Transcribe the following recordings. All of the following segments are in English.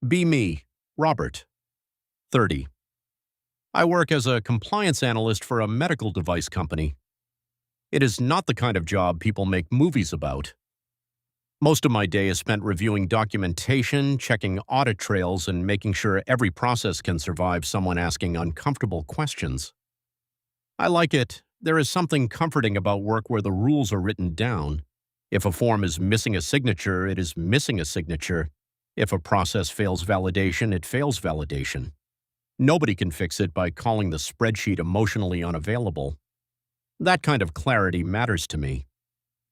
Be me, Robert, 30. I work as a compliance analyst for a medical device company. It is not the kind of job people make movies about. Most of my day is spent reviewing documentation, checking audit trails, and making sure every process can survive someone asking uncomfortable questions. I like it. There is something comforting about work where the rules are written down. If a form is missing a signature, it is missing a signature. If a process fails validation, it fails validation. Nobody can fix it by calling the spreadsheet emotionally unavailable. That kind of clarity matters to me.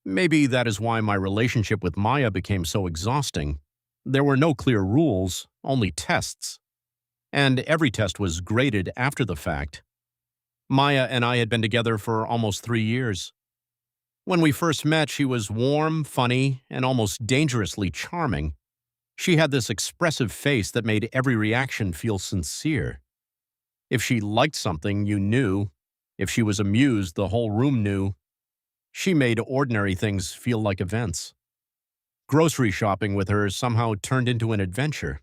Maybe that is why my relationship with Maya became so exhausting. There were no clear rules, only tests. And every test was graded after the fact. Maya and I had been together for almost 3 years. When we first met, she was warm, funny, and almost dangerously charming. She had this expressive face that made every reaction feel sincere. If she liked something, you knew. If she was amused, the whole room knew. She made ordinary things feel like events. Grocery shopping with her somehow turned into an adventure.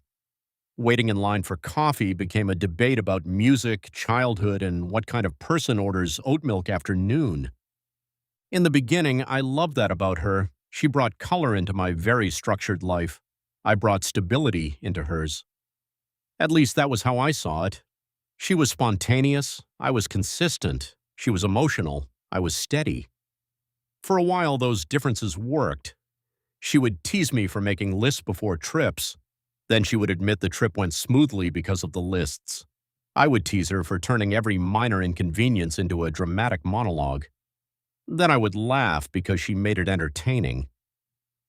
Waiting in line for coffee became a debate about music, childhood, and what kind of person orders oat milk after noon. In the beginning, I loved that about her. She brought color into my very structured life. I brought stability into hers. At least that was how I saw it. She was spontaneous, I was consistent. She was emotional, I was steady. For a while, those differences worked. She would tease me for making lists before trips. Then she would admit the trip went smoothly because of the lists. I would tease her for turning every minor inconvenience into a dramatic monologue. Then I would laugh because she made it entertaining.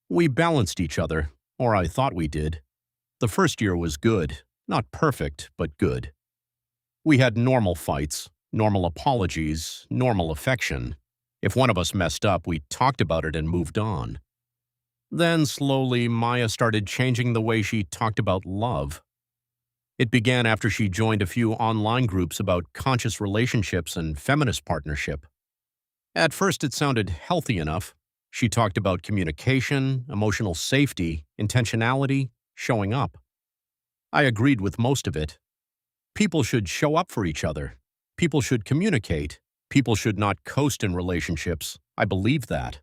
We balanced each other, or I thought we did. The first year was good, not perfect, but good. We had normal fights, normal apologies, normal affection. If one of us messed up, we talked about it and moved on. Then, slowly, Maya started changing the way she talked about love. It began after she joined a few online groups about conscious relationships and feminist partnership. At first, it sounded healthy enough. She talked about communication, emotional safety, intentionality, showing up. I agreed with most of it. People should show up for each other. People should communicate. People should not coast in relationships. I believe that.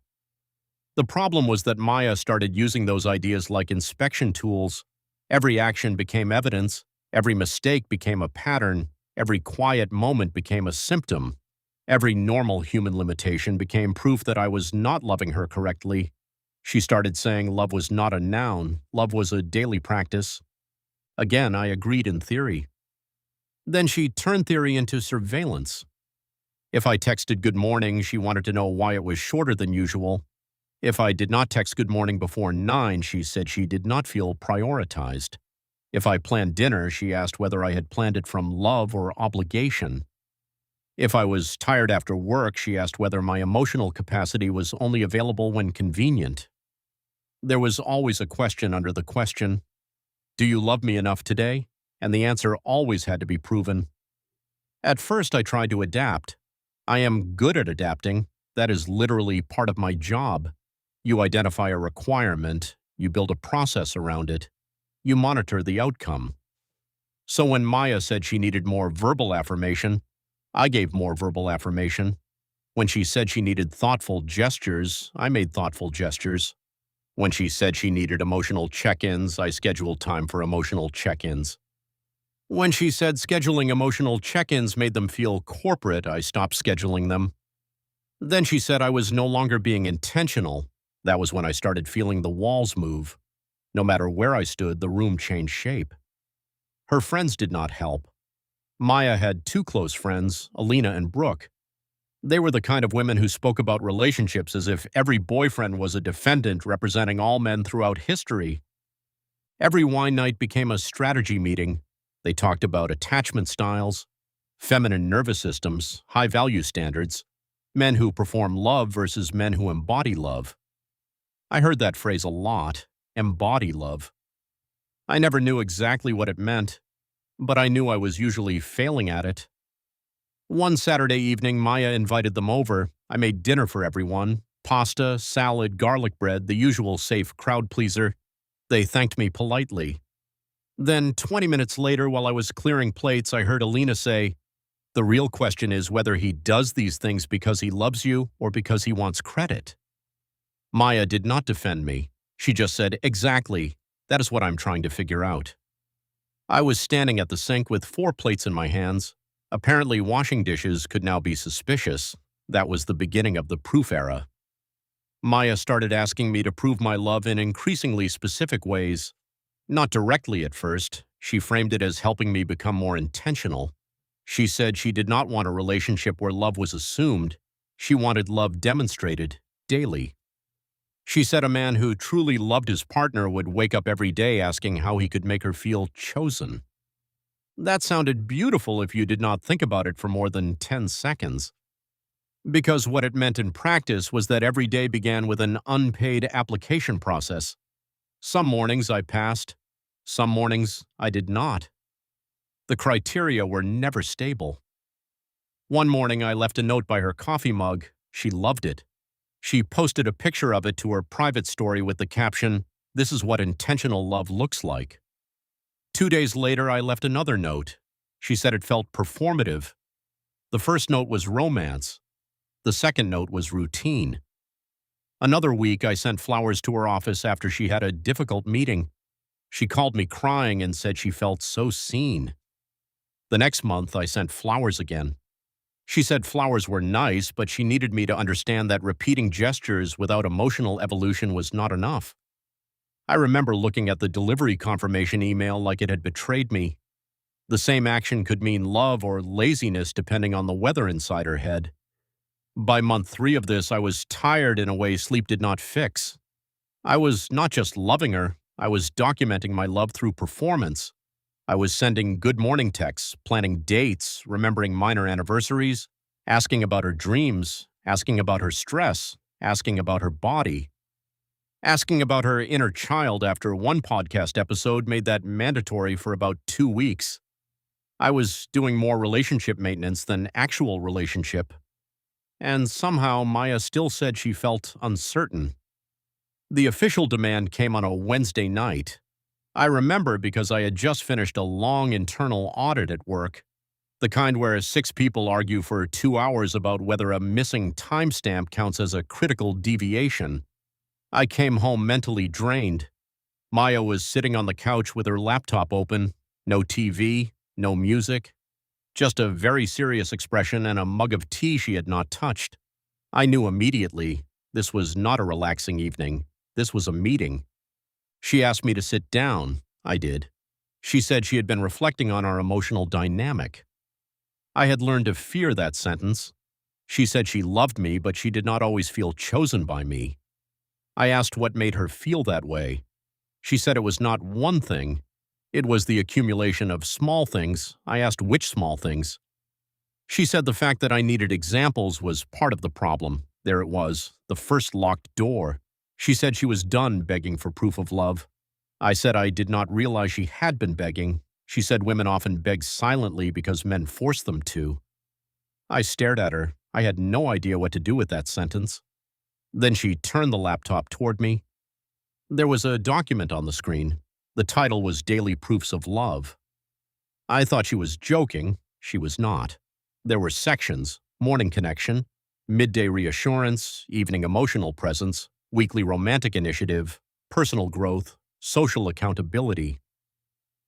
The problem was that Maya started using those ideas like inspection tools. Every action became evidence. Every mistake became a pattern. Every quiet moment became a symptom. Every normal human limitation became proof that I was not loving her correctly. She started saying love was not a noun. Love was a daily practice. Again, I agreed in theory. Then she turned theory into surveillance. If I texted good morning, she wanted to know why it was shorter than usual. If I did not text good morning before 9, she said she did not feel prioritized. If I planned dinner, she asked whether I had planned it from love or obligation. If I was tired after work, she asked whether my emotional capacity was only available when convenient. There was always a question under the question. Do you love me enough today? And the answer always had to be proven. At first, I tried to adapt. I am good at adapting. That is literally part of my job. You identify a requirement, you build a process around it, you monitor the outcome. So when Maya said she needed more verbal affirmation, I gave more verbal affirmation. When she said she needed thoughtful gestures, I made thoughtful gestures. When she said she needed emotional check-ins, I scheduled time for emotional check-ins. When she said scheduling emotional check-ins made them feel corporate, I stopped scheduling them. Then she said I was no longer being intentional. That was when I started feeling the walls move. No matter where I stood, the room changed shape. Her friends did not help. Maya had 2 close friends, Alina and Brooke. They were the kind of women who spoke about relationships as if every boyfriend was a defendant representing all men throughout history. Every wine night became a strategy meeting. They talked about attachment styles, feminine nervous systems, high-value standards, men who perform love versus men who embody love. I heard that phrase a lot, embody love. I never knew exactly what it meant, but I knew I was usually failing at it. One Saturday evening, Maya invited them over. I made dinner for everyone, pasta, salad, garlic bread, the usual safe crowd pleaser. They thanked me politely. Then 20 minutes later, while I was clearing plates, I heard Alina say, "The real question is whether he does these things because he loves you or because he wants credit." Maya did not defend me. She just said, "Exactly. That is what I'm trying to figure out." I was standing at the sink with 4 plates in my hands. Apparently, washing dishes could now be suspicious. That was the beginning of the proof era. Maya started asking me to prove my love in increasingly specific ways. Not directly at first. She framed it as helping me become more intentional. She said she did not want a relationship where love was assumed. She wanted love demonstrated, daily. She said a man who truly loved his partner would wake up every day asking how he could make her feel chosen. That sounded beautiful if you did not think about it for more than 10 seconds. Because what it meant in practice was that every day began with an unpaid application process. Some mornings I passed, some mornings I did not. The criteria were never stable. One morning I left a note by her coffee mug. She loved it. She posted a picture of it to her private story with the caption, "This is what intentional love looks like." 2 days later, I left another note. She said it felt performative. The first note was romance. The second note was routine. Another week, I sent flowers to her office after she had a difficult meeting. She called me crying and said she felt so seen. The next month, I sent flowers again. She said flowers were nice, but she needed me to understand that repeating gestures without emotional evolution was not enough. I remember looking at the delivery confirmation email like it had betrayed me. The same action could mean love or laziness depending on the weather inside her head. By month 3 of this, I was tired in a way sleep did not fix. I was not just loving her, I was documenting my love through performance. I was sending good morning texts, planning dates, remembering minor anniversaries, asking about her dreams, asking about her stress, asking about her body. Asking about her inner child after one podcast episode made that mandatory for about 2 weeks. I was doing more relationship maintenance than actual relationship. And somehow Maya still said she felt uncertain. The official demand came on a Wednesday night. I remember because I had just finished a long internal audit at work, the kind where 6 people argue for 2 hours about whether a missing timestamp counts as a critical deviation. I came home mentally drained. Maya was sitting on the couch with her laptop open, no TV, no music, just a very serious expression and a mug of tea she had not touched. I knew immediately this was not a relaxing evening. This was a meeting. She asked me to sit down. I did. She said she had been reflecting on our emotional dynamic. I had learned to fear that sentence. She said she loved me, but she did not always feel chosen by me. I asked what made her feel that way. She said it was not one thing. It was the accumulation of small things. I asked which small things. She said the fact that I needed examples was part of the problem. There it was, the first locked door. She said she was done begging for proof of love. I said I did not realize she had been begging. She said women often beg silently because men force them to. I stared at her. I had no idea what to do with that sentence. Then she turned the laptop toward me. There was a document on the screen. The title was Daily Proofs of Love. I thought she was joking. She was not. There were sections: morning connection, midday reassurance, evening emotional presence, weekly romantic initiative, personal growth, social accountability.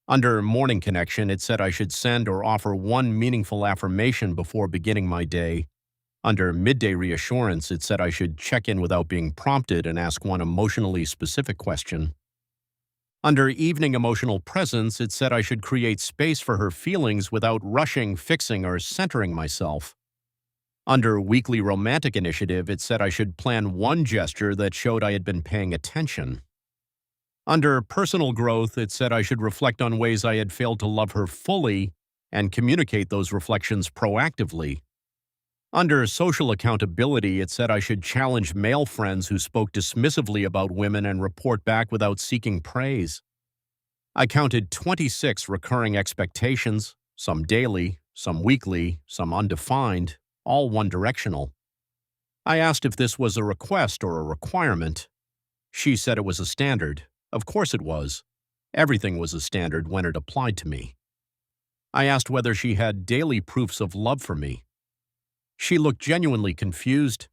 Under morning connection, it said I should send or offer one meaningful affirmation before beginning my day. Under midday reassurance, it said I should check in without being prompted and ask one emotionally specific question. Under evening emotional presence, it said I should create space for her feelings without rushing, fixing, or centering myself. Under weekly romantic initiative, it said I should plan one gesture that showed I had been paying attention. Under personal growth, it said I should reflect on ways I had failed to love her fully and communicate those reflections proactively. Under social accountability, it said I should challenge male friends who spoke dismissively about women and report back without seeking praise. I counted 26 recurring expectations, some daily, some weekly, some undefined, all one-directional. I asked if this was a request or a requirement. She said it was a standard. Of course it was. Everything was a standard when it applied to me. I asked whether she had daily proofs of love for me. She looked genuinely confused.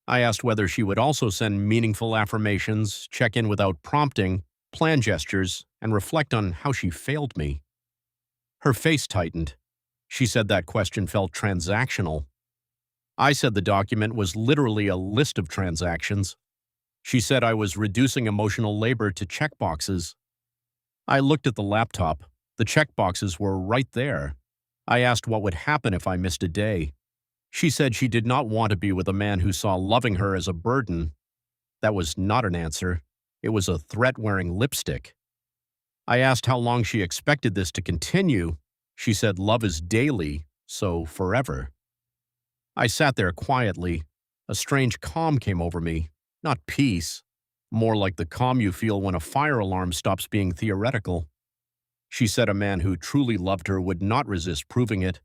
I asked whether she would also send meaningful affirmations, check in without prompting, plan gestures, and reflect on how she failed me. Her face tightened. She said that question felt transactional. I said the document was literally a list of transactions. She said I was reducing emotional labor to checkboxes. I looked at the laptop. The checkboxes were right there. I asked what would happen if I missed a day. She said she did not want to be with a man who saw loving her as a burden. That was not an answer. It was a threat wearing lipstick. I asked how long she expected this to continue. She said love is daily, so forever. I sat there quietly. A strange calm came over me. Not peace. More like the calm you feel when a fire alarm stops being theoretical. She said a man who truly loved her would not resist proving it.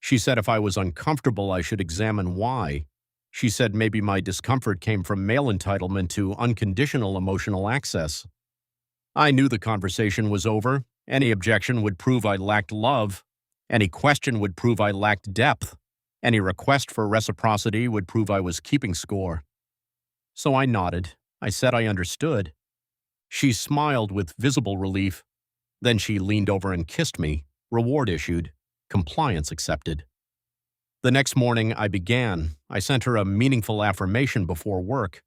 She said if I was uncomfortable, I should examine why. She said maybe my discomfort came from male entitlement to unconditional emotional access. I knew the conversation was over. Any objection would prove I lacked love. Any question would prove I lacked depth. Any request for reciprocity would prove I was keeping score. So I nodded. I said I understood. She smiled with visible relief. Then she leaned over and kissed me. Reward issued. Compliance accepted. The next morning, I began. I sent her a meaningful affirmation before work.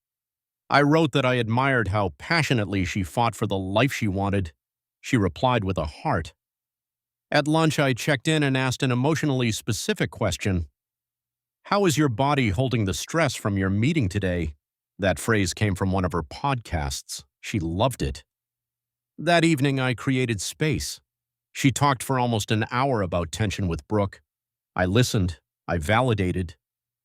I wrote that I admired how passionately she fought for the life she wanted. She replied with a heart. At lunch, I checked in and asked an emotionally specific question. How is your body holding the stress from your meeting today? That phrase came from one of her podcasts. She loved it. That evening, I created space. She talked for almost an hour about tension with Brooke. I listened. I validated.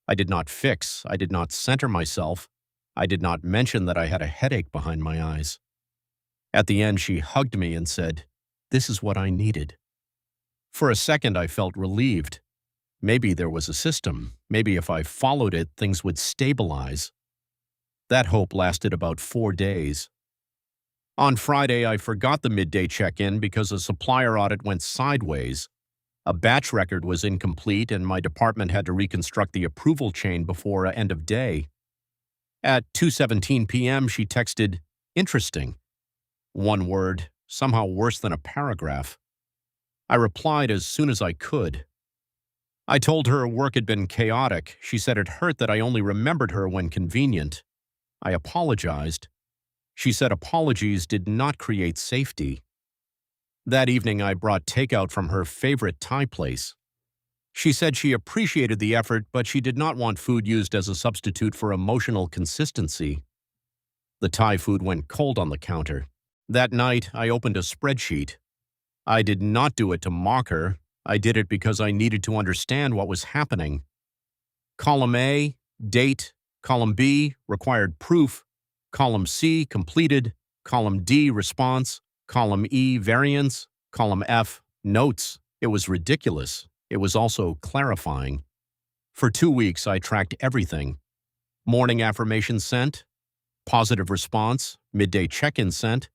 I did not fix. I did not center myself. I did not mention that I had a headache behind my eyes. At the end, she hugged me and said, "This is what I needed." For a second, I felt relieved. Maybe there was a system. Maybe if I followed it, things would stabilize. That hope lasted about 4 days. On Friday, I forgot the midday check-in because a supplier audit went sideways. A batch record was incomplete, and my department had to reconstruct the approval chain before end of day. At 2:17 p.m., she texted, "Interesting." One word, somehow worse than a paragraph. I replied as soon as I could. I told her work had been chaotic. She said it hurt that I only remembered her when convenient. I apologized. She said apologies did not create safety. That evening, I brought takeout from her favorite Thai place. She said she appreciated the effort, but she did not want food used as a substitute for emotional consistency. The Thai food went cold on the counter. That night, I opened a spreadsheet. I did not do it to mock her. I did it because I needed to understand what was happening. Column A, date. Column B, required proof. Column C, completed. Column D, response. Column E, variance. Column F, notes. It was ridiculous. It was also clarifying. For 2 weeks, I tracked everything. Morning affirmation sent. Positive response. Midday check-in sent.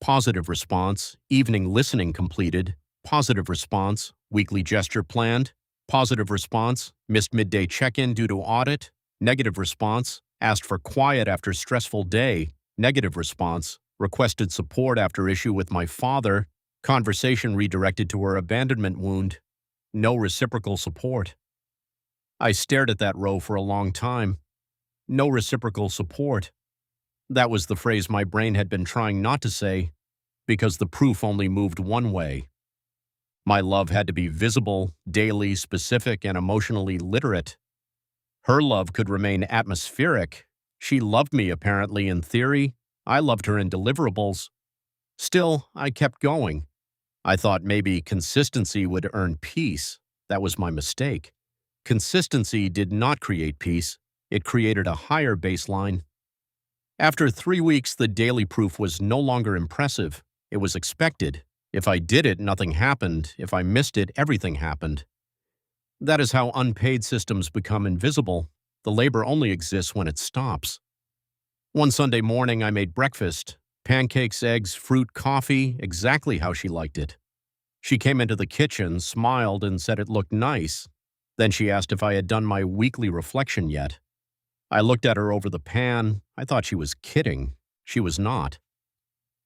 Positive response. Evening listening completed. Positive response. Weekly gesture planned. Positive response. Missed midday check-in due to audit. Negative response. Asked for quiet after stressful day. Negative response. Requested support after issue with my father. Conversation redirected to her abandonment wound. No reciprocal support. I stared at that row for a long time. No reciprocal support. That was the phrase my brain had been trying not to say, because the proof only moved one way. My love had to be visible, daily, specific, and emotionally literate. Her love could remain atmospheric. She loved me, apparently, in theory. I loved her in deliverables. Still, I kept going. I thought maybe consistency would earn peace. That was my mistake. Consistency did not create peace. It created a higher baseline. After 3 weeks, the daily proof was no longer impressive. It was expected. If I did it, nothing happened. If I missed it, everything happened. That is how unpaid systems become invisible. The labor only exists when it stops. One Sunday morning, I made breakfast. Pancakes, eggs, fruit, coffee, exactly how she liked it. She came into the kitchen, smiled, and said it looked nice. Then she asked if I had done my weekly reflection yet. I looked at her over the pan. I thought she was kidding. She was not.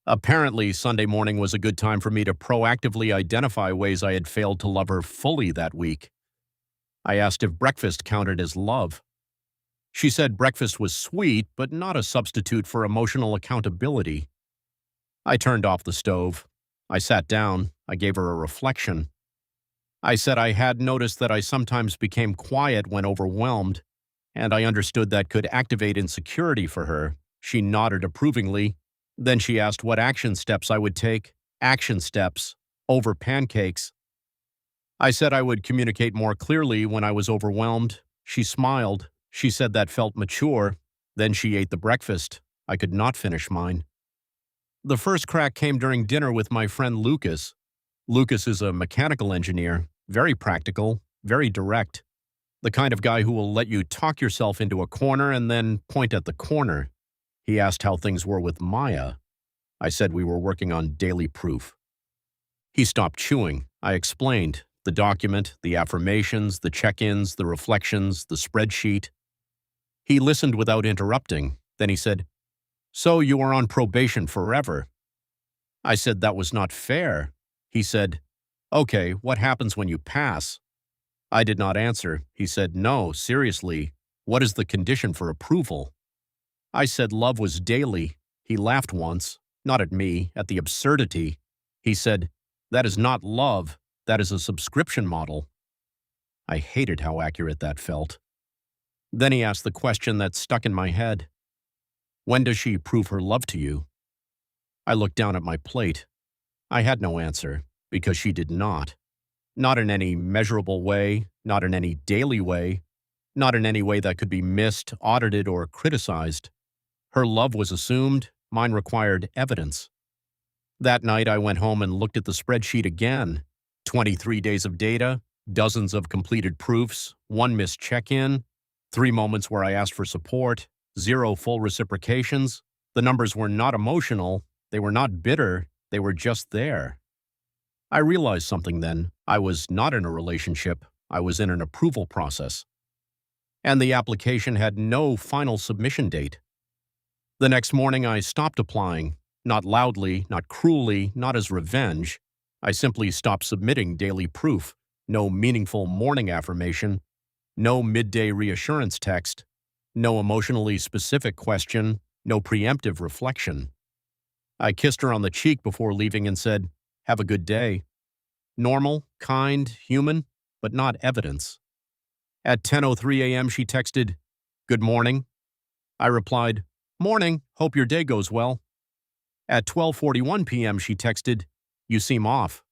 Apparently, Sunday morning was a good time for me to proactively identify ways I had failed to love her fully that week. I asked if breakfast counted as love. She said breakfast was sweet, but not a substitute for emotional accountability. I turned off the stove. I sat down. I gave her a reflection. I said I had noticed that I sometimes became quiet when overwhelmed, and I understood that could activate insecurity for her. She nodded approvingly. Then she asked what action steps I would take. Action steps. Over pancakes. I said I would communicate more clearly when I was overwhelmed. She smiled. She said that felt mature. Then she ate the breakfast. I could not finish mine. The first crack came during dinner with my friend Lucas. Lucas is a mechanical engineer, very practical, very direct. The kind of guy who will let you talk yourself into a corner and then point at the corner. He asked how things were with Maya. I said we were working on daily proof. He stopped chewing. I explained the document, the affirmations, the check-ins, the reflections, the spreadsheet. He listened without interrupting. Then he said, "So you are on probation forever." I said that was not fair. He said, "Okay, what happens when you pass?" I did not answer. He said, "No, seriously, what is the condition for approval?" I said love was daily. He laughed once, not at me, at the absurdity. He said, "That is not love. That is a subscription model." I hated how accurate that felt. Then he asked the question that stuck in my head. When does she prove her love to you? I looked down at my plate. I had no answer, because she did not. Not in any measurable way, not in any daily way, not in any way that could be missed, audited, or criticized. Her love was assumed, mine required evidence. That night I went home and looked at the spreadsheet again. 23 days of data, dozens of completed proofs, 1 missed check-in, 3 moments where I asked for support, 0 full reciprocations. The numbers were not emotional, they were not bitter, they were just there. I realized something then. I was not in a relationship, I was in an approval process. And the application had no final submission date. The next morning I stopped applying, not loudly, not cruelly, not as revenge. I simply stopped submitting daily proof, no meaningful morning affirmation, no midday reassurance text, no emotionally specific question, no preemptive reflection. I kissed her on the cheek before leaving and said, "Have a good day." Normal, kind, human, but not evidence. At 10:03 a.m. she texted, "Good morning." I replied, "Morning, hope your day goes well." At 12:41 p.m. she texted, "You seem off."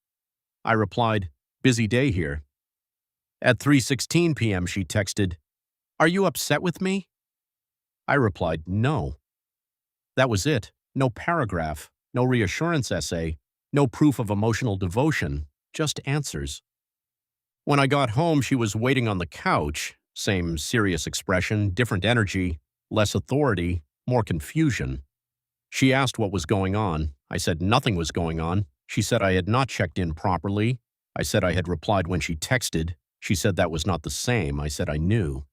I replied, "Busy day here." At 3:16 p.m. she texted, "Are you upset with me?" I replied, "No." That was it. No paragraph, no reassurance essay, no proof of emotional devotion, just answers. When I got home, she was waiting on the couch, same serious expression, different energy, less authority, more confusion. She asked what was going on. I said nothing was going on. She said I had not checked in properly. I said I had replied when she texted. She said that was not the same. I said I knew.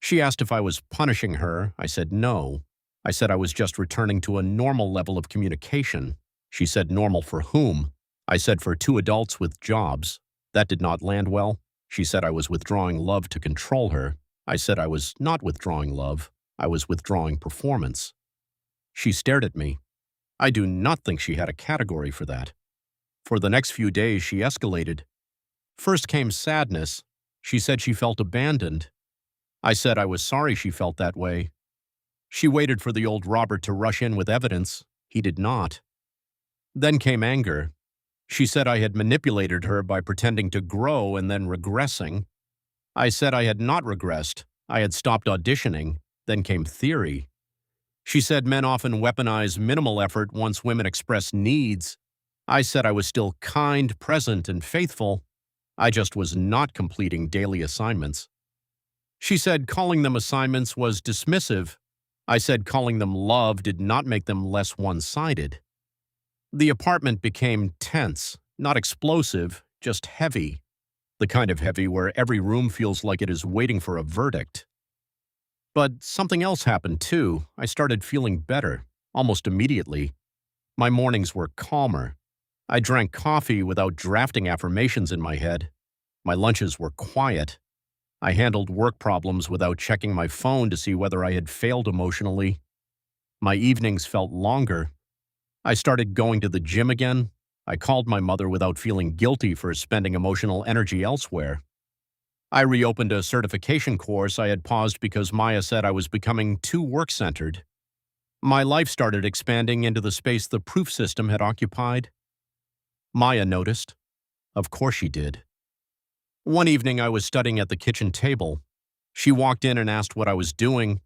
She asked if I was punishing her. I said no. I said I was just returning to a normal level of communication. She said normal for whom? I said for 2 adults with jobs. That did not land well. She said I was withdrawing love to control her. I said I was not withdrawing love. I was withdrawing performance. She stared at me. I do not think she had a category for that. For the next few days, she escalated. First came sadness. She said she felt abandoned. I said I was sorry she felt that way. She waited for the old Robert to rush in with evidence. He did not. Then came anger. She said I had manipulated her by pretending to grow and then regressing. I said I had not regressed. I had stopped auditioning. Then came theory. She said men often weaponize minimal effort once women express needs. I said I was still kind, present, and faithful. I just was not completing daily assignments. She said calling them assignments was dismissive. I said calling them love did not make them less one-sided. The apartment became tense, not explosive, just heavy, the kind of heavy where every room feels like it is waiting for a verdict. But something else happened too. I started feeling better, almost immediately. My mornings were calmer. I drank coffee without drafting affirmations in my head. My lunches were quiet. I handled work problems without checking my phone to see whether I had failed emotionally. My evenings felt longer. I started going to the gym again. I called my mother without feeling guilty for spending emotional energy elsewhere. I reopened a certification course I had paused because Maya said I was becoming too work-centered. My life started expanding into the space the proof system had occupied. Maya noticed. Of course she did. One evening I was studying at the kitchen table. She walked in and asked what I was doing.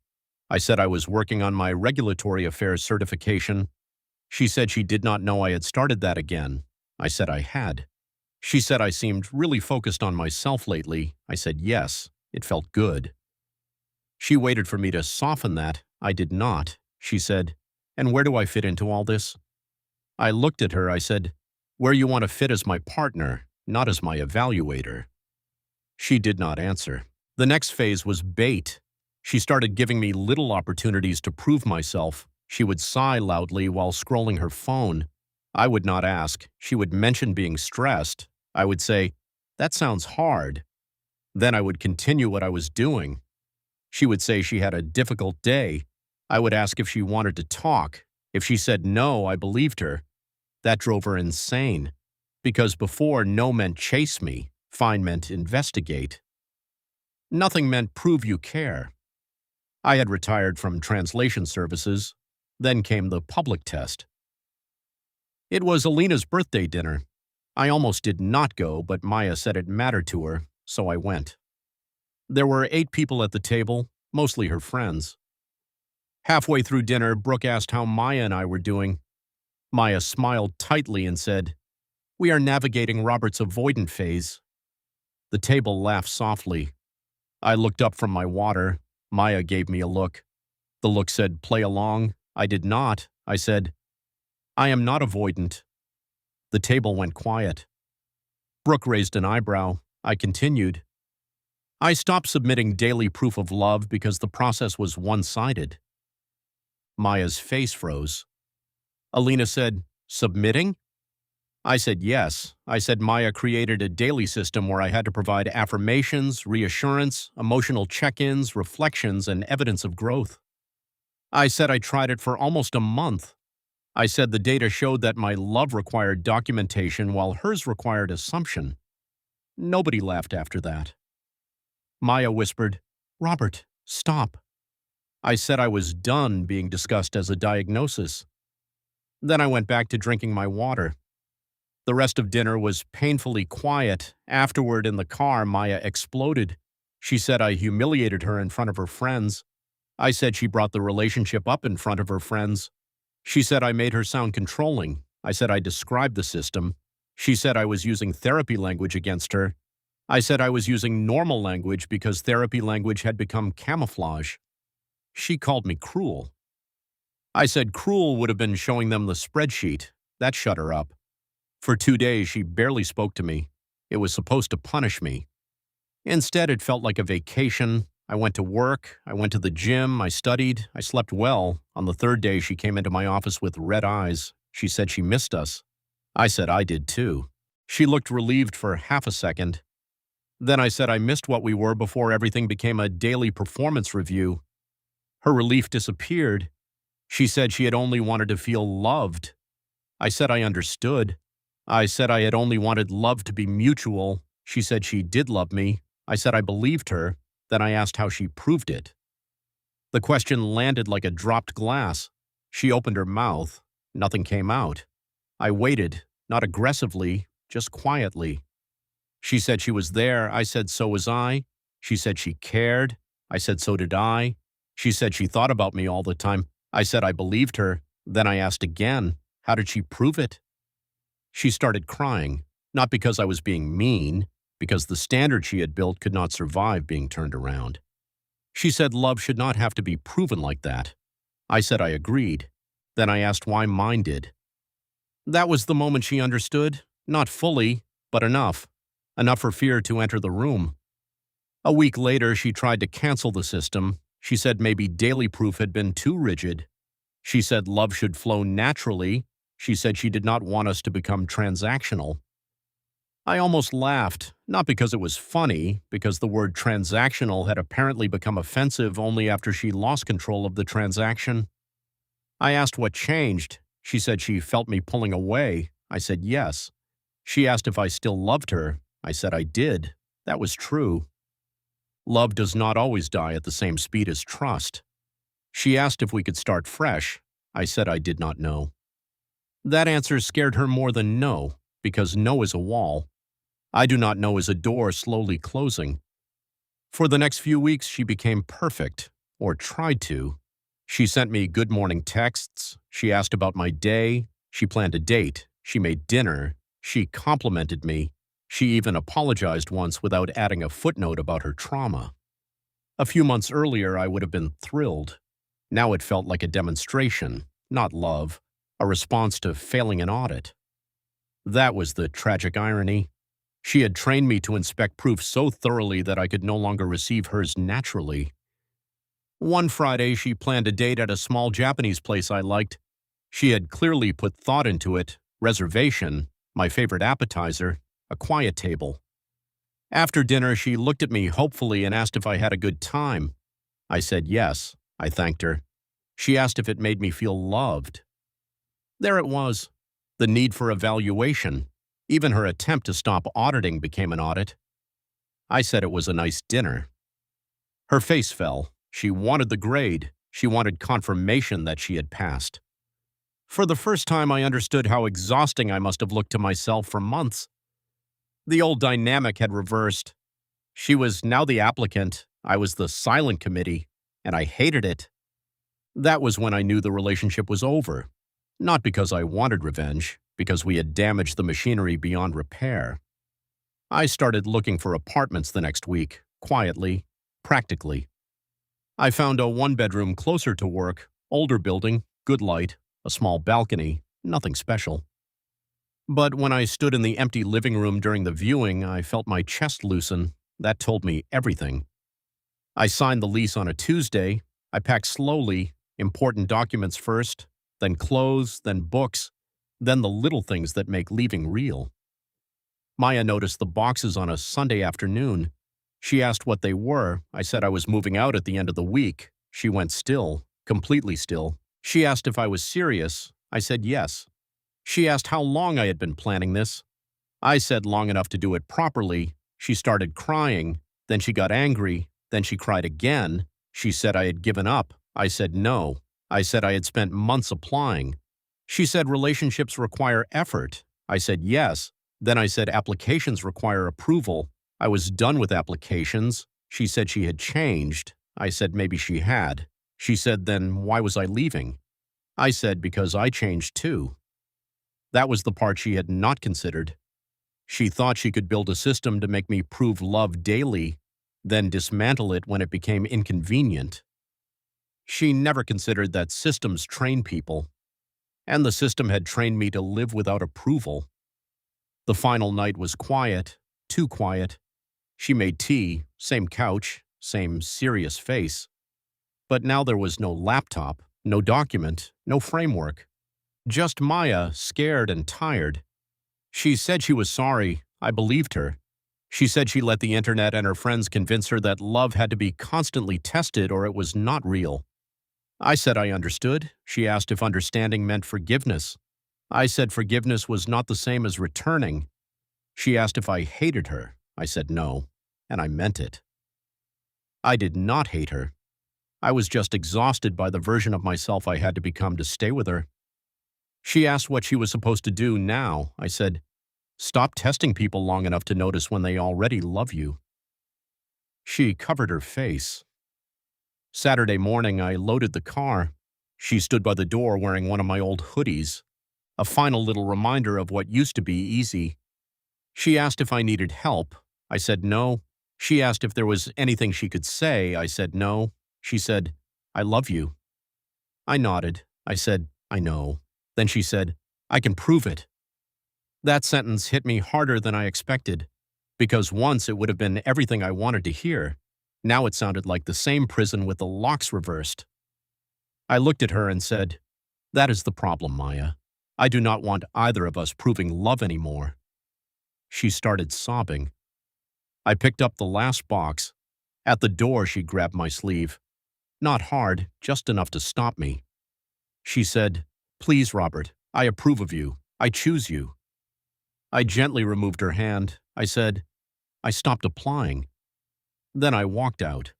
I said I was working on my regulatory affairs certification. She said she did not know I had started that again. I said I had. She said I seemed really focused on myself lately. I said yes. It felt good. She waited for me to soften that. I did not. She said, "And where do I fit into all this?" I looked at her. I said, "Where you want to fit as my partner, not as my evaluator." She did not answer. The next phase was bait. She started giving me little opportunities to prove myself. She would sigh loudly while scrolling her phone. I would not ask. She would mention being stressed. I would say, "That sounds hard." Then I would continue what I was doing. She would say she had a difficult day. I would ask if she wanted to talk. If she said no, I believed her. That drove her insane. Because before, no meant chase me. Fine meant investigate. Nothing meant prove you care. I had retired from translation services. Then came the public test. It was Alina's birthday dinner. I almost did not go, but Maya said it mattered to her, so I went. There were 8 people at the table, mostly her friends. Halfway through dinner, Brooke asked how Maya and I were doing. Maya smiled tightly and said, "We are navigating Robert's avoidant phase." The table laughed softly. I looked up from my water. Maya gave me a look. The look said, "Play along." I did not. I said, "I am not avoidant." The table went quiet. Brooke raised an eyebrow. I continued. I stopped submitting daily proof of love because the process was one-sided. Maya's face froze. Alina said, "Submitting?" I said yes. I said Maya created a daily system where I had to provide affirmations, reassurance, emotional check-ins, reflections, and evidence of growth. I said I tried it for almost a month. I said the data showed that my love required documentation while hers required assumption. Nobody laughed after that. Maya whispered, "Robert, stop." I said I was done being discussed as a diagnosis. Then I went back to drinking my water. The rest of dinner was painfully quiet. Afterward, in the car, Maya exploded. She said I humiliated her in front of her friends. I said she brought the relationship up in front of her friends. She said I made her sound controlling. I said I described the system. She said I was using therapy language against her. I said I was using normal language because therapy language had become camouflage. She called me cruel. I said cruel would have been showing them the spreadsheet. That shut her up. For 2 days, she barely spoke to me. It was supposed to punish me. Instead, it felt like a vacation. I went to work. I went to the gym. I studied. I slept well. On the 3rd day, she came into my office with red eyes. She said she missed us. I said I did too. She looked relieved for half a second. Then I said I missed what we were before everything became a daily performance review. Her relief disappeared. She said she had only wanted to feel loved. I said I understood. I said I had only wanted love to be mutual. She said she did love me. I said I believed her. Then I asked how she proved it. The question landed like a dropped glass. She opened her mouth. Nothing came out. I waited, not aggressively, just quietly. She said she was there. I said so was I. She said she cared. I said so did I. She said she thought about me all the time. I said I believed her. Then I asked again, how did she prove it? She started crying, not because I was being mean, because the standard she had built could not survive being turned around. She said love should not have to be proven like that. I said I agreed. Then I asked why mine did. That was the moment she understood, not fully, but enough. Enough for fear to enter the room. A week later, she tried to cancel the system. She said maybe daily proof had been too rigid. She said love should flow naturally. She said she did not want us to become transactional. I almost laughed, not because it was funny, because the word transactional had apparently become offensive only after she lost control of the transaction. I asked what changed. She said she felt me pulling away. I said yes. She asked if I still loved her. I said I did. That was true. Love does not always die at the same speed as trust. She asked if we could start fresh. I said I did not know. That answer scared her more than no, because no is a wall. I do not know is a door slowly closing. For the next few weeks, she became perfect, or tried to. She sent me good morning texts. She asked about my day. She planned a date. She made dinner. She complimented me. She even apologized once without adding a footnote about her trauma. A few months earlier, I would have been thrilled. Now it felt like a demonstration, not love, a response to failing an audit. That was the tragic irony. She had trained me to inspect proof so thoroughly that I could no longer receive hers naturally. One Friday, she planned a date at a small Japanese place I liked. She had clearly put thought into it, reservation, my favorite appetizer, a quiet table. After dinner, she looked at me hopefully and asked if I had a good time. I said yes. I thanked her. She asked if it made me feel loved. There it was, the need for evaluation. Even her attempt to stop auditing became an audit. I said it was a nice dinner. Her face fell. She wanted the grade. She wanted confirmation that she had passed. For the first time, I understood how exhausting I must have looked to myself for months. The old dynamic had reversed. She was now the applicant. I was the silent committee, and I hated it. That was when I knew the relationship was over. Not because I wanted revenge, because we had damaged the machinery beyond repair. I started looking for apartments the next week, quietly, practically. I found a one-bedroom closer to work, older building, good light, a small balcony, nothing special. But when I stood in the empty living room during the viewing, I felt my chest loosen. That told me everything. I signed the lease on a Tuesday. I packed slowly, important documents first, then clothes, then books, then the little things that make leaving real. Maya noticed the boxes on a Sunday afternoon. She asked what they were. I said I was moving out at the end of the week. She went still, completely still. She asked if I was serious. I said yes. She asked how long I had been planning this. I said long enough to do it properly. She started crying. Then she got angry. Then she cried again. She said I had given up. I said no. I said I had spent months applying. She said relationships require effort. I said yes. Then I said applications require approval. I was done with applications. She said she had changed. I said maybe she had. She said then why was I leaving? I said because I changed too. That was the part she had not considered. She thought she could build a system to make me prove love daily, then dismantle it when it became inconvenient. She never considered that systems train people, and the system had trained me to live without approval. The final night was quiet, too quiet. She made tea, same couch, same serious face. But now there was no laptop, no document, no framework. Just Maya, scared and tired. She said she was sorry. I believed her. She said she let the internet and her friends convince her that love had to be constantly tested or it was not real. I said I understood. She asked if understanding meant forgiveness. I said forgiveness was not the same as returning. She asked if I hated her. I said no, and I meant it. I did not hate her. I was just exhausted by the version of myself I had to become to stay with her. She asked what she was supposed to do now. I said, stop testing people long enough to notice when they already love you. She covered her face. Saturday morning, I loaded the car. She stood by the door wearing one of my old hoodies, a final little reminder of what used to be easy. She asked if I needed help. I said no. She asked if there was anything she could say. I said no. She said, I love you. I nodded. I said, I know. Then she said, I can prove it. That sentence hit me harder than I expected, because once it would have been everything I wanted to hear. Now it sounded like the same prison with the locks reversed. I looked at her and said, that is the problem, Maya. I do not want either of us proving love anymore. She started sobbing. I picked up the last box. At the door, she grabbed my sleeve. Not hard, just enough to stop me. She said, please, Robert, I approve of you. I choose you. I gently removed her hand. I said, I stopped applying. Then I walked out.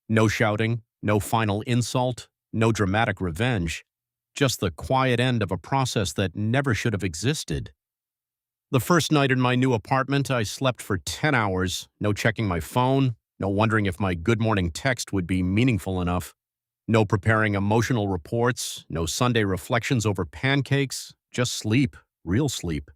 No shouting, no final insult, no dramatic revenge, just the quiet end of a process that never should have existed. The first night in my new apartment, I slept for 10 hours, no checking my phone, no wondering if my good morning text would be meaningful enough, no preparing emotional reports, no Sunday reflections over pancakes, just sleep, real sleep.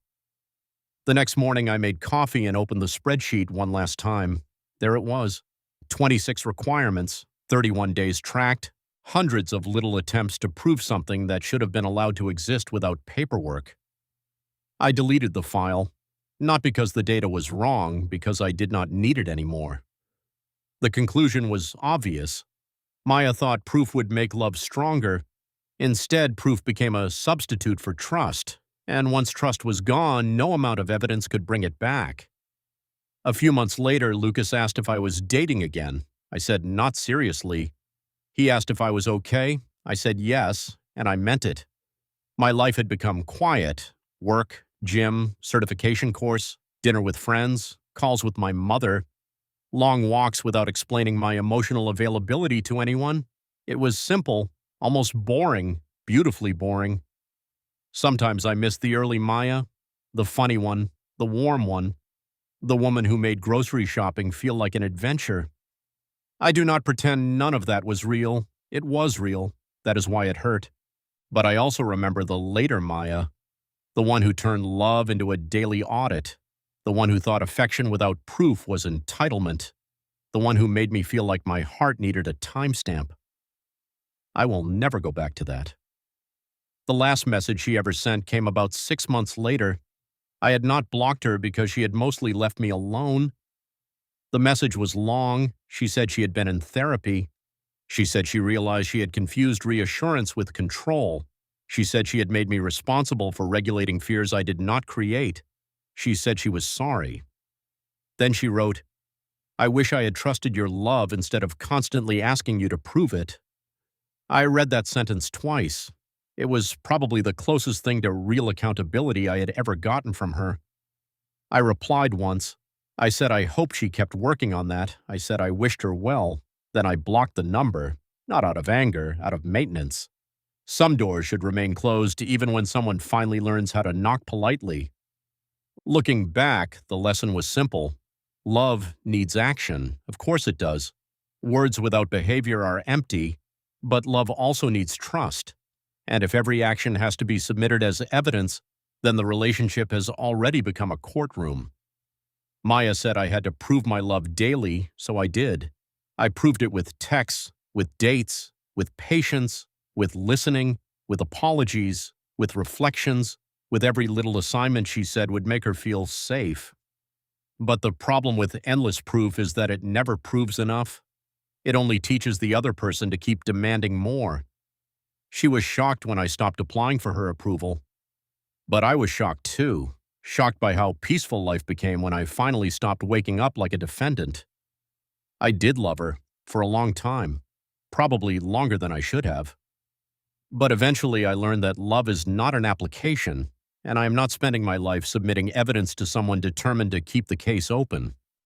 The next morning, I made coffee and opened the spreadsheet one last time. There it was. 26 requirements, 31 days tracked, hundreds of little attempts to prove something that should have been allowed to exist without paperwork. I deleted the file, not because the data was wrong, because I did not need it anymore. The conclusion was obvious. Maya thought proof would make love stronger. Instead, proof became a substitute for trust, and once trust was gone, no amount of evidence could bring it back. A few months later, Lucas asked if I was dating again. I said, not seriously. He asked if I was okay. I said yes, and I meant it. My life had become quiet. Work, gym, certification course, dinner with friends, calls with my mother, long walks without explaining my emotional availability to anyone. It was simple, almost boring, beautifully boring. Sometimes I missed the early Maya, the funny one, the warm one, the woman who made grocery shopping feel like an adventure. I do not pretend none of that was real. It was real. That is why it hurt. But I also remember the later Maya, the one who turned love into a daily audit, the one who thought affection without proof was entitlement, the one who made me feel like my heart needed a timestamp. I will never go back to that. The last message she ever sent came about 6 months later. I had not blocked her because she had mostly left me alone. The message was long. She said she had been in therapy. She said she realized she had confused reassurance with control. She said she had made me responsible for regulating fears I did not create. She said she was sorry. Then she wrote, I wish I had trusted your love instead of constantly asking you to prove it. I read that sentence twice. It was probably the closest thing to real accountability I had ever gotten from her. I replied once. I said I hoped she kept working on that. I said I wished her well. Then I blocked the number, not out of anger, out of maintenance. Some doors should remain closed even when someone finally learns how to knock politely. Looking back, the lesson was simple. Love needs action. Of course it does. Words without behavior are empty, but love also needs trust. And if every action has to be submitted as evidence, then the relationship has already become a courtroom. Maya said I had to prove my love daily, so I did. I proved it with texts, with dates, with patience, with listening, with apologies, with reflections, with every little assignment she said would make her feel safe. But the problem with endless proof is that it never proves enough. It only teaches the other person to keep demanding more. She was shocked when I stopped applying for her approval. But I was shocked too, shocked by how peaceful life became when I finally stopped waking up like a defendant. I did love her, for a long time, probably longer than I should have. But eventually I learned that love is not an application, and I am not spending my life submitting evidence to someone determined to keep the case open.